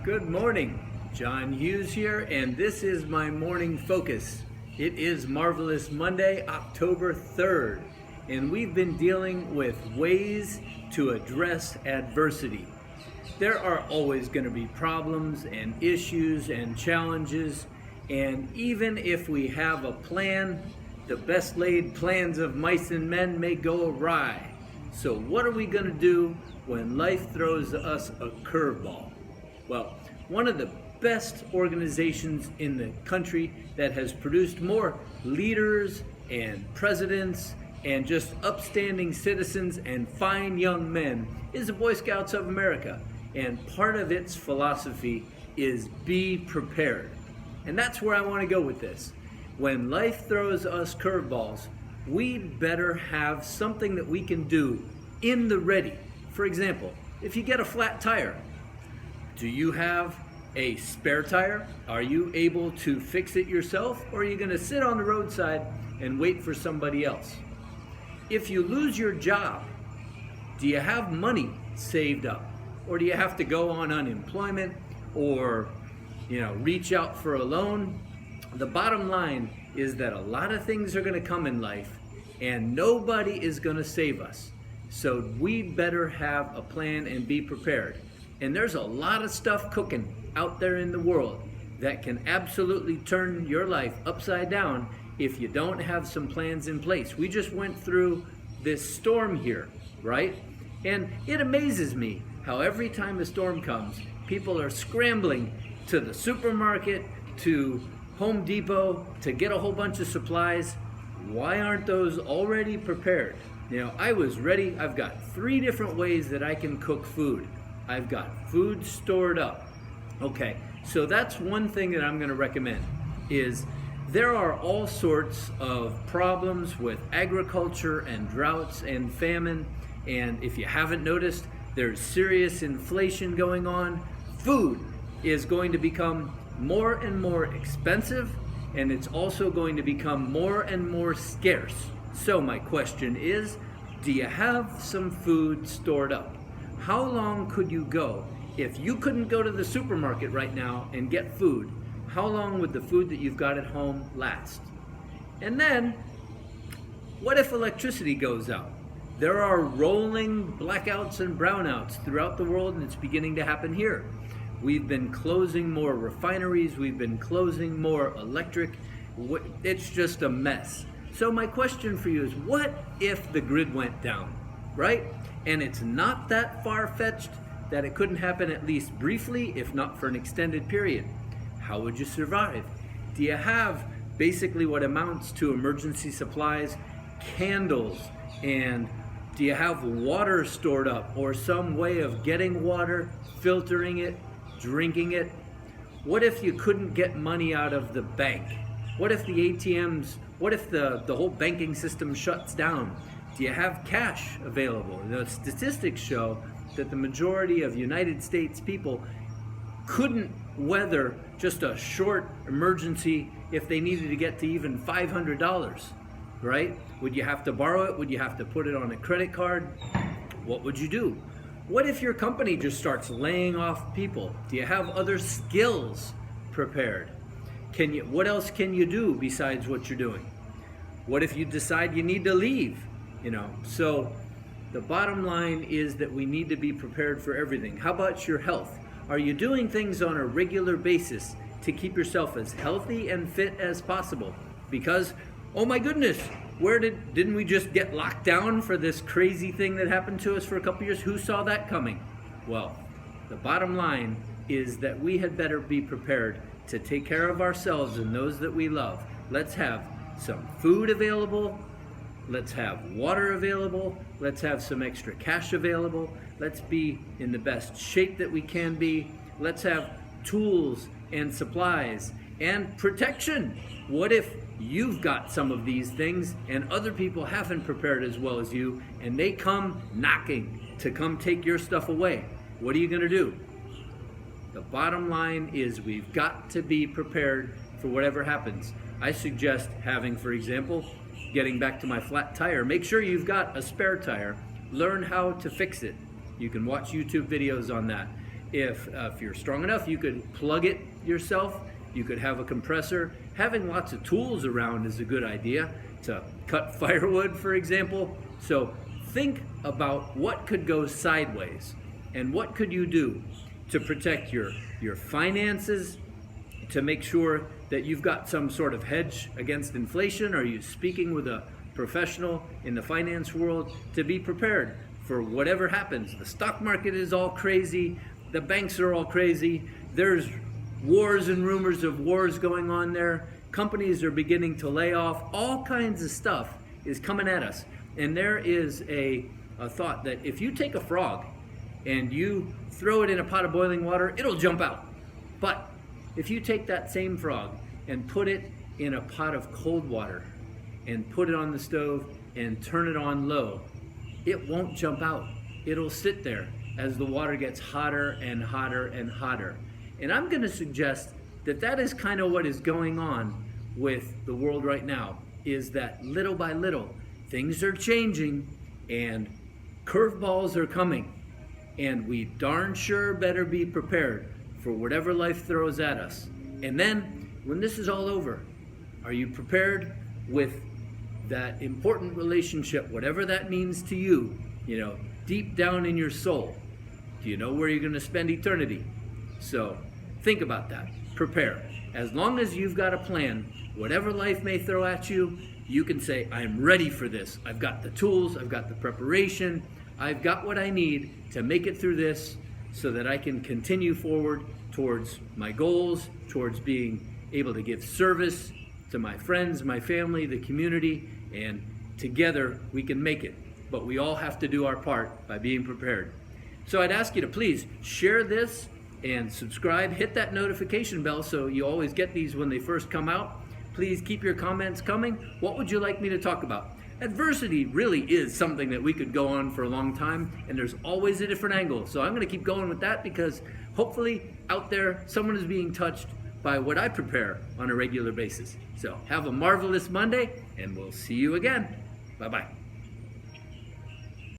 Good morning, John Hughes here, and this is my morning focus. It is Marvelous Monday, October 3rd, and we've been dealing with ways to address adversity. There are always going to be problems and issues and challenges, and even if we have a plan, the best laid plans of mice and men may go awry. So what are we going to do when life throws us a curveball? Well, one of the best organizations in the country that has produced more leaders and presidents and just upstanding citizens and fine young men is the Boy Scouts of America. And part of its philosophy is be prepared. And that's where I want to go with this. When life throws us curveballs, we'd better have something that we can do in the ready. For example, if you get a flat tire, do you have a spare tire? Are you able to fix it yourself, or are you going to sit on the roadside and wait for somebody else? If you lose your job, do you have money saved up, or do you have to go on unemployment or reach out for a loan? The bottom line is that a lot of things are going to come in life and nobody is going to save us. So we'd better have a plan and be prepared. And there's a lot of stuff cooking out there in the world that can absolutely turn your life upside down if you don't have some plans in place. We just went through this storm here, right? And it amazes me how every time a storm comes, people are scrambling to the supermarket, to Home Depot, to get a whole bunch of supplies. Why aren't those already prepared? I was ready. I've got 3 different ways that I can cook food. I've got food stored up. Okay, so that's one thing that I'm going to recommend is there are all sorts of problems with agriculture and droughts and famine. And if you haven't noticed, there's serious inflation going on. Food is going to become more and more expensive, and it's also going to become more and more scarce. So my question is, do you have some food stored up? How long could you go? If you couldn't go to the supermarket right now and get food, how long would the food that you've got at home last? And then, what if electricity goes out? There are rolling blackouts and brownouts throughout the world, and it's beginning to happen here. We've been closing more refineries, we've been closing more electric. It's just a mess. So my question for you is, what if the grid went down, right? And it's not that far-fetched that it couldn't happen at least briefly, if not for an extended period. How would you survive? Do you have basically what amounts to emergency supplies, candles, and do you have water stored up or some way of getting water, filtering it, drinking it? What if you couldn't get money out of the bank? What if the ATMs, what if the whole banking system shuts down? Do you have cash available? The statistics show that the majority of United States people couldn't weather just a short emergency if they needed to get to even $500, right? Would you have to borrow it? Would you have to put it on a credit card? What would you do? What if your company just starts laying off people? Do you have other skills prepared? What else can you do besides what you're doing? What if you decide you need to leave? So the bottom line is that we need to be prepared for everything. How about your health? Are you doing things on a regular basis to keep yourself as healthy and fit as possible? Because, oh my goodness, didn't we just get locked down for this crazy thing that happened to us for a couple years? Who saw that coming? Well, the bottom line is that we had better be prepared to take care of ourselves and those that we love. Let's have some food available. Let's have water available. Let's have some extra cash available. Let's be in the best shape that we can be. Let's have tools and supplies and protection. What if you've got some of these things and other people haven't prepared as well as you, and they come knocking to come take your stuff away? What are you going to do? The bottom line is we've got to be prepared for whatever happens. I suggest having, for example, getting back to my flat tire, make sure you've got a spare tire. Learn how to fix it. You can watch YouTube videos on that. If you're strong enough, you could plug it yourself. You could have a compressor. Having lots of tools around is a good idea to cut firewood, for example. So think about what could go sideways and what could you do to protect your finances, to make sure that you've got some sort of hedge against inflation. Are you speaking with a professional in the finance world to be prepared for whatever happens? The stock market is all crazy. The banks are all crazy. There's wars and rumors of wars going on there. Companies are beginning to lay off. All kinds of stuff is coming at us. And there is a thought that if you take a frog and you throw it in a pot of boiling water, it'll jump out. But if you take that same frog and put it in a pot of cold water and put it on the stove and turn it on low, it won't jump out. It'll sit there as the water gets hotter and hotter and hotter. And I'm going to suggest that that is kind of what is going on with the world right now, is that little by little, things are changing and curveballs are coming. And we darn sure better be prepared for whatever life throws at us. And then, when this is all over, are you prepared with that important relationship, whatever that means to you, deep down in your soul? Do you know where you're going to spend eternity? So think about that. Prepare. As long as you've got a plan, whatever life may throw at you, you can say, I'm ready for this. I've got the tools, I've got the preparation, I've got what I need to make it through this so that I can continue forward towards my goals, towards being able to give service to my friends, my family, the community, and together we can make it. But we all have to do our part by being prepared. So I'd ask you to please share this and subscribe. Hit that notification bell so you always get these when they first come out. Please keep your comments coming. What would you like me to talk about? Adversity really is something that we could go on for a long time, and there's always a different angle. So I'm going to keep going with that because hopefully out there someone is being touched by what I prepare on a regular basis. So have a marvelous Monday, and we'll see you again. Bye-bye.